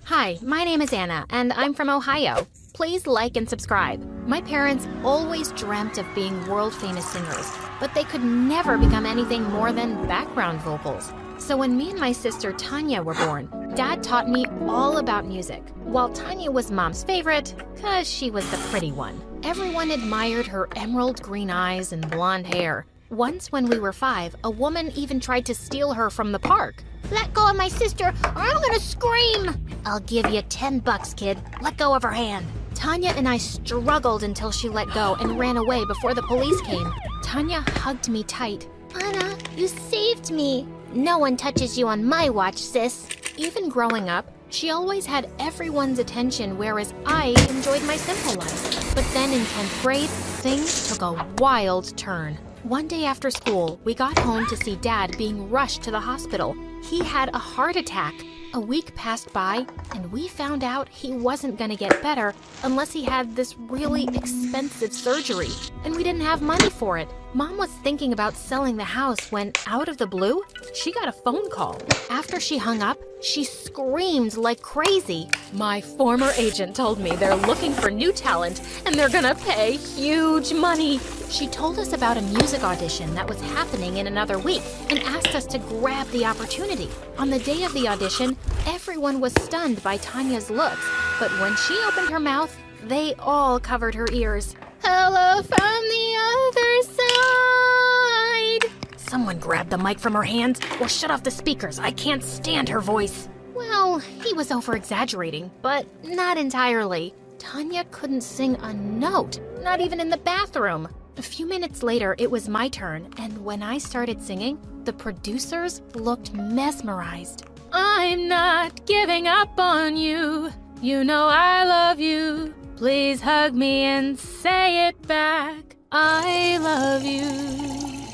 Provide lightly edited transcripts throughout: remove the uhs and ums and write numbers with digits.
Hi, my name is Anna, and I'm from Ohio. Please like and subscribe. My parents always dreamt of being world-famous singers, but they could never become anything more than background vocals. So when me and my sister Tanya were born, Dad taught me all about music. While Tanya was Mom's favorite, 'cause she was the pretty one. Everyone admired her emerald green eyes and blonde hair. Once when we were 5, a woman even tried to steal her from the park. Let go of my sister or I'm gonna scream! I'll give you $10, kid. Let go of her hand. Tanya and I struggled until she let go and ran away before the police came. Tanya hugged me tight. Anna, you saved me. No one touches you on my watch, sis. Even growing up, she always had everyone's attention, whereas I enjoyed my simple life. But then in 10th grade, things took a wild turn. One day after school, we got home to see Dad being rushed to the hospital. He had a heart attack. A week passed by, and we found out he wasn't gonna get better unless he had this really expensive surgery, and we didn't have money for it. Mom was thinking about selling the house when, out of the blue, she got a phone call. After she hung up, she screamed like crazy. My former agent told me they're looking for new talent, and they're gonna pay huge money. She told us about a music audition that was happening in another week and asked us to grab the opportunity. On the day of the audition, everyone was stunned by Tanya's looks, but when she opened her mouth, they all covered her ears. Hello from the other side. Someone grabbed the mic from her hands or shut off the speakers. I can't stand her voice. Well, he was over-exaggerating, but not entirely. Tanya couldn't sing a note, not even in the bathroom. A few minutes later, it was my turn, and when I started singing, the producers looked mesmerized. I'm not giving up on you. You know I love you. Please hug me and say it back. I love you.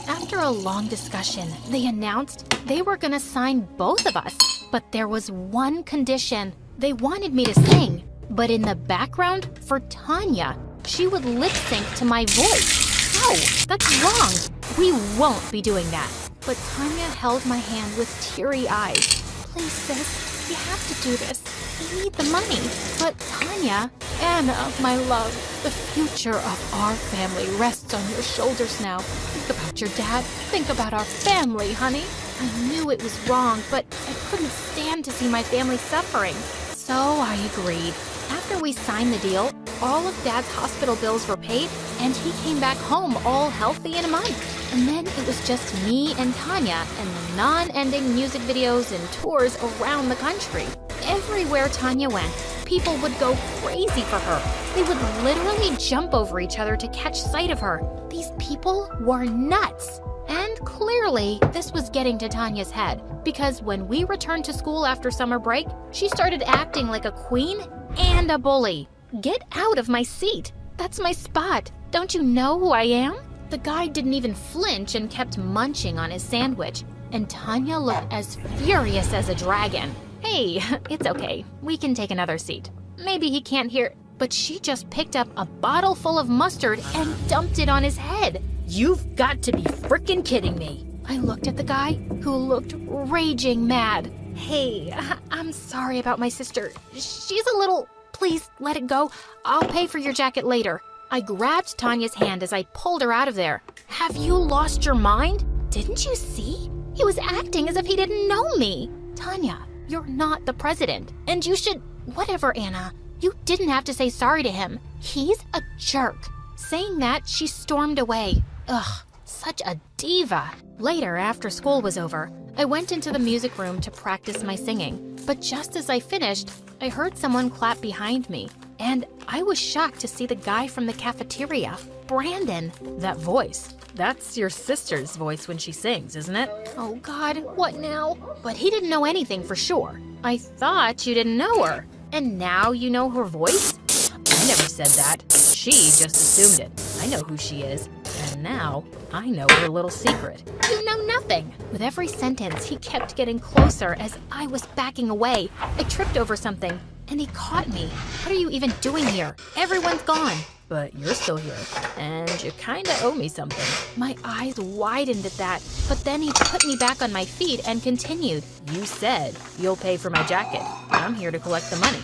After a long discussion, they announced they were gonna sign both of us. But there was one condition. They wanted me to sing, but in the background, for Tanya, she would lip sync to my voice. No, that's wrong. We won't be doing that. But Tanya held my hand with teary eyes. Please, sis, you have to do this. We need the money. But Tanya, Anna, my love, the future of our family rests on your shoulders now. Think about your dad. Think about our family, honey. I knew it was wrong, but I couldn't stand to see my family suffering. So I agreed. After we signed the deal, all of Dad's hospital bills were paid, and he came back home all healthy in a month. And then it was just me and Tanya and the non-ending music videos and tours around the country. Everywhere Tanya went, people would go crazy for her. They would literally jump over each other to catch sight of her. These people were nuts. And clearly, this was getting to Tanya's head, because when we returned to school after summer break, she started acting like a queen and a bully. Get out of my seat. That's my spot. Don't you know who I am? The guy didn't even flinch and kept munching on his sandwich, and Tanya looked as furious as a dragon. Hey, it's okay. We can take another seat. Maybe he can't hear, but she just picked up a bottle full of mustard and dumped it on his head. You've got to be frickin' kidding me. I looked at the guy, who looked raging mad. Hey, I'm sorry about my sister. She's a little... Please, let it go. I'll pay for your jacket later. I grabbed Tanya's hand as I pulled her out of there. Have you lost your mind? Didn't you see? He was acting as if he didn't know me. Tanya, you're not the president, and you should... Whatever, Anna. You didn't have to say sorry to him. He's a jerk. Saying that, she stormed away. Ugh, such a diva. Later, after school was over, I went into the music room to practice my singing. But just as I finished, I heard someone clap behind me, and I was shocked to see the guy from the cafeteria, Brandon. That voice, that's your sister's voice when she sings, isn't it? Oh God, what now? But he didn't know anything for sure. I thought you didn't know her, and now you know her voice? I never said that. She just assumed it. I know who she is, and now I know her little secret. You know nothing. With every sentence, he kept getting closer as I was backing away. I tripped over something, and he caught me. What are you even doing here? Everyone's gone. but you're still here, and you kinda owe me something. My eyes widened at that, but then he put me back on my feet and continued. You said you'll pay for my jacket. I'm here to collect the money.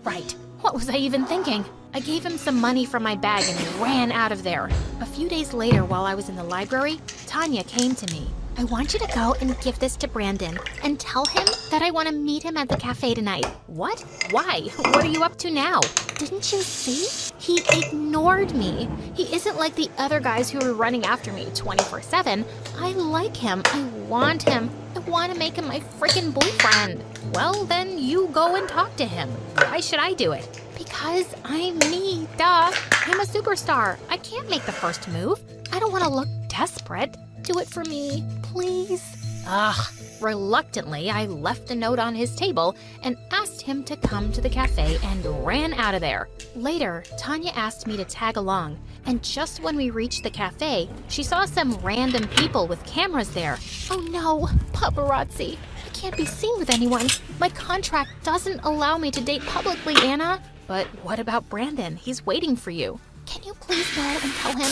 Right. What was I even thinking? I gave him some money from my bag and he ran out of there. A few days later, while I was in the library, Tanya came to me. I want you to go and give this to Brandon and tell him that I want to meet him at the cafe tonight. What? Why? What are you up to now? Didn't you see? He ignored me. He isn't like the other guys who are running after me 24/7. I like him. I want him. I want to make him my freaking boyfriend. Well, then you go and talk to him. Why should I do it? Because I'm me, duh. I'm a superstar. I can't make the first move. I don't want to look desperate. Do it for me, please. Ugh. Reluctantly, I left a note on his table and asked him to come to the cafe and ran out of there. Later, Tanya asked me to tag along, and just when we reached the cafe, she saw some random people with cameras there. Oh no, paparazzi. I can't be seen with anyone. My contract doesn't allow me to date publicly, Anna. But what about Brandon? He's waiting for you. Can you please go and tell him?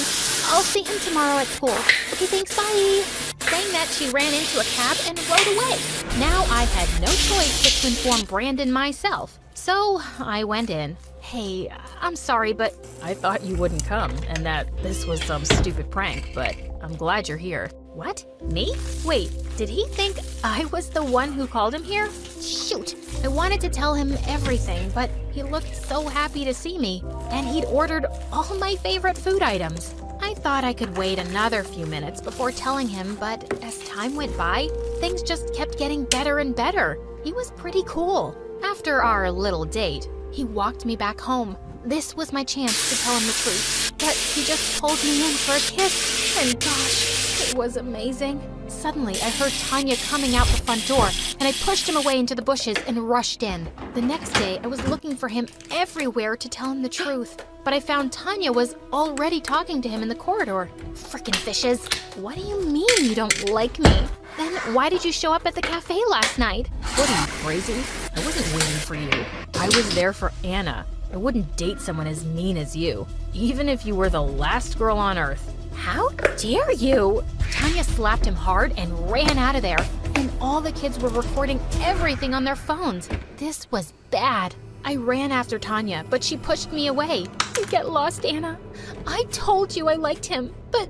I'll see him tomorrow at school. Okay, thanks, bye. Saying that, she ran into a cab and rode away. Now I had no choice but to inform Brandon myself. So I went in. Hey, I'm sorry, but I thought you wouldn't come and that this was some stupid prank, but I'm glad you're here. what? Me? Wait, did he think I was the one who called him here? Shoot, I wanted to tell him everything, but he looked so happy to see me, and he'd ordered all my favorite food items. I thought I could wait another few minutes before telling him, but as time went by, things just kept getting better and better. He was pretty cool. After our little date, he walked me back home. This was my chance to tell him the truth, but he just pulled me in for a kiss, and gosh, it was amazing. Suddenly, I heard Tanya coming out the front door, and I pushed him away into the bushes and rushed in. The next day, I was looking for him everywhere to tell him the truth, but I found Tanya was already talking to him in the corridor. Frickin' fishes. What do you mean you don't like me? Then why did you show up at the cafe last night? What are you, crazy? I wasn't waiting for you. I was there for Anna. I wouldn't date someone as mean as you, even if you were the last girl on earth. How dare you? Tanya slapped him hard and ran out of there, and all the kids were recording everything on their phones. This was bad. I ran after Tanya, but she pushed me away. You get lost, Anna. I told you I liked him, but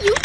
you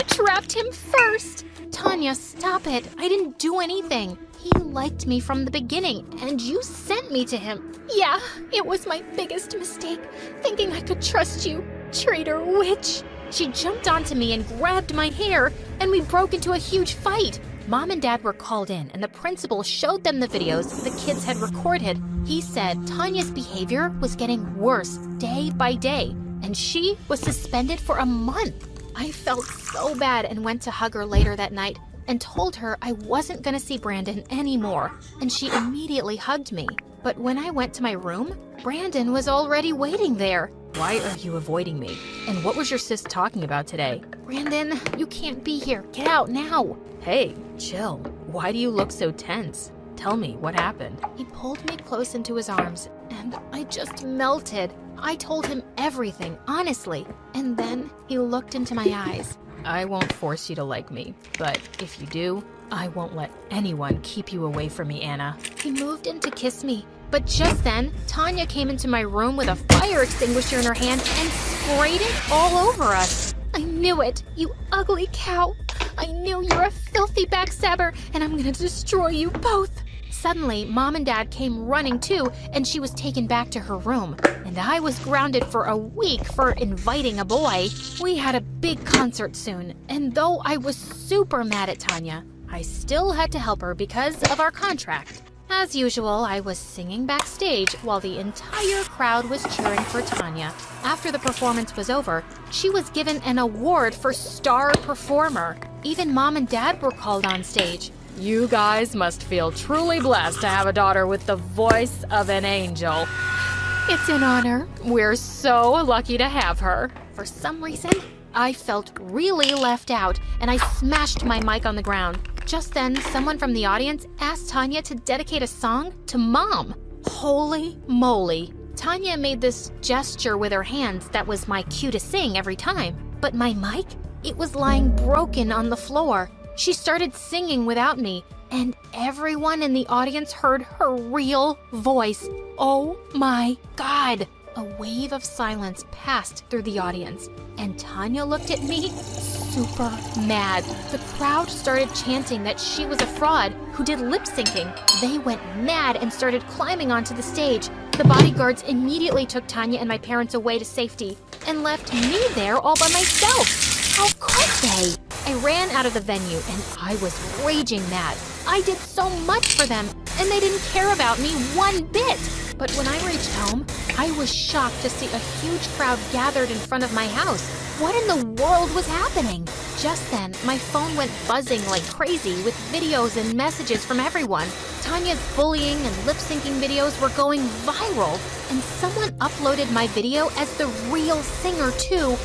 trapped him first. Tanya, stop it. I didn't do anything. He liked me from the beginning, and you sent me to him. Yeah, it was my biggest mistake, thinking I could trust you. Traitor witch. She jumped onto me and grabbed my hair, and we broke into a huge fight. Mom and Dad were called in, and the principal showed them the videos the kids had recorded. He said Tanya's behavior was getting worse day by day, and she was suspended for a month. I felt so bad and went to hug her later that night and told her I wasn't going to see Brandon anymore, and she immediately hugged me. But when I went to my room, Brandon was already waiting there. Why are you avoiding me? And what was your sis talking about today? Brandon, you can't be here. Get out now. Hey, chill. Why do you look so tense? Tell me, what happened? He pulled me close into his arms, and I just melted. I told him everything, honestly. And then he looked into my eyes. I won't force you to like me, but if you do, I won't let anyone keep you away from me, Anna. He moved in to kiss me, but just then, Tanya came into my room with a fire extinguisher in her hand and sprayed it all over us. I knew it, you ugly cow. I knew you're a filthy backstabber, and I'm gonna destroy you both. Suddenly, Mom and Dad came running too, and she was taken back to her room. And I was grounded for a week for inviting a boy. We had a big concert soon, and though I was super mad at Tanya, I still had to help her because of our contract. As usual, I was singing backstage while the entire crowd was cheering for Tanya. After the performance was over, she was given an award for star performer. Even Mom and Dad were called on stage. You guys must feel truly blessed to have a daughter with the voice of an angel. It's an honor. We're so lucky to have her. For some reason, I felt really left out, and I smashed my mic on the ground. Just then, someone from the audience asked Tanya to dedicate a song to Mom. Holy moly. Tanya made this gesture with her hands that was my cue to sing every time. But my mic? It was lying broken on the floor. She started singing without me, and everyone in the audience heard her real voice. Oh my God! A wave of silence passed through the audience, and Tanya looked at me super mad. The crowd started chanting that she was a fraud who did lip syncing. They went mad and started climbing onto the stage. The bodyguards immediately took Tanya and my parents away to safety and left me there all by myself. How could they? I ran out of the venue and I was raging mad. I did so much for them and they didn't care about me one bit. But when I reached home, I was shocked to see a huge crowd gathered in front of my house. What in the world was happening? Just then, my phone went buzzing like crazy with videos and messages from everyone. Tanya's bullying and lip-syncing videos were going viral, and someone uploaded my video as the real singer too.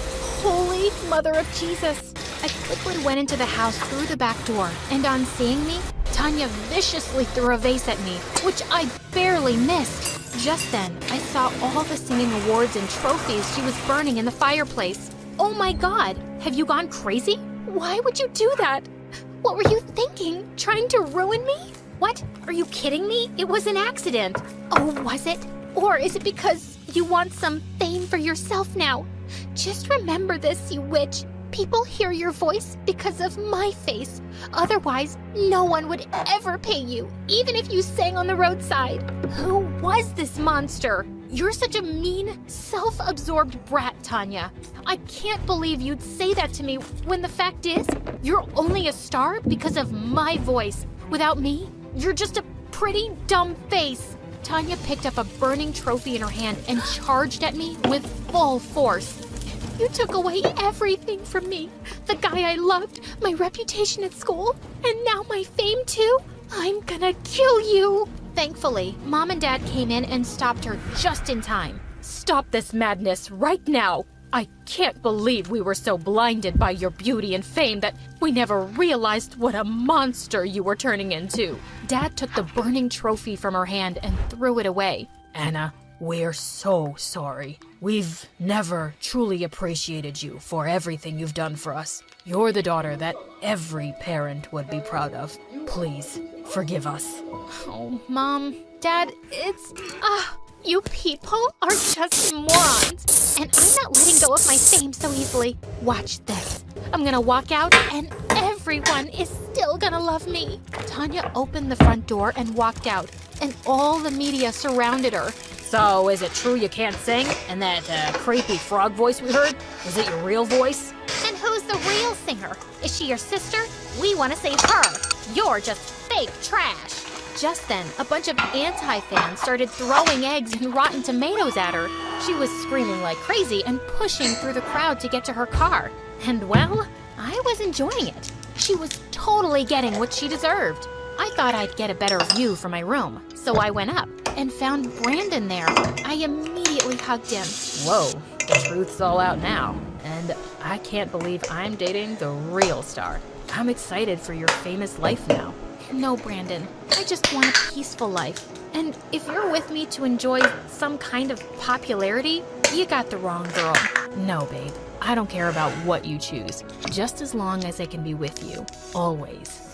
Holy Mother of Jesus! I quickly went into the house through the back door, and on seeing me, Tanya viciously threw a vase at me, which I barely missed. Just then, I saw all the singing awards and trophies she was burning in the fireplace. Oh my God, have you gone crazy? Why would you do that? What were you thinking? Trying to ruin me? What? Are you kidding me? It was an accident. Oh, was it? Or is it because you want some fame for yourself now? Just remember this, you witch. People hear your voice because of my face. Otherwise, no one would ever pay you, even if you sang on the roadside. Who was this monster? You're such a mean, self-absorbed brat, Tanya. I can't believe you'd say that to me when the fact is, you're only a star because of my voice. Without me, you're just a pretty dumb face. Tanya picked up a burning trophy in her hand and charged at me with full force. You took away everything from me. The guy I loved, my reputation at school, and now my fame too. I'm gonna kill you. Thankfully, Mom and Dad came in and stopped her just in time. Stop this madness right now! I can't believe we were so blinded by your beauty and fame that we never realized what a monster you were turning into. Dad took the burning trophy from her hand and threw it away. Anna, we're so sorry. We've never truly appreciated you for everything you've done for us. You're the daughter that every parent would be proud of. Please, forgive us. Oh, Mom, Dad, you people are just morons. And I'm not letting go of my fame so easily. Watch this. I'm gonna walk out and everyone is still gonna love me. Tanya opened the front door and walked out, and all the media surrounded her. So, is it true you can't sing? And that creepy frog voice we heard? Is it your real voice? And who's the real singer? Is she your sister? We want to save her. You're just fake trash. Just then, a bunch of anti-fans started throwing eggs and rotten tomatoes at her. She was screaming like crazy and pushing through the crowd to get to her car. And well, I was enjoying it. She was totally getting what she deserved. I thought I'd get a better view from my room, so I went up and found Brandon there. I immediately hugged him. Whoa, the truth's all out now. And I can't believe I'm dating the real star. I'm excited for your famous life now. No, Brandon, I just want a peaceful life. And if you're with me to enjoy some kind of popularity, you got the wrong girl. No, babe, I don't care about what you choose, just as long as I can be with you, always.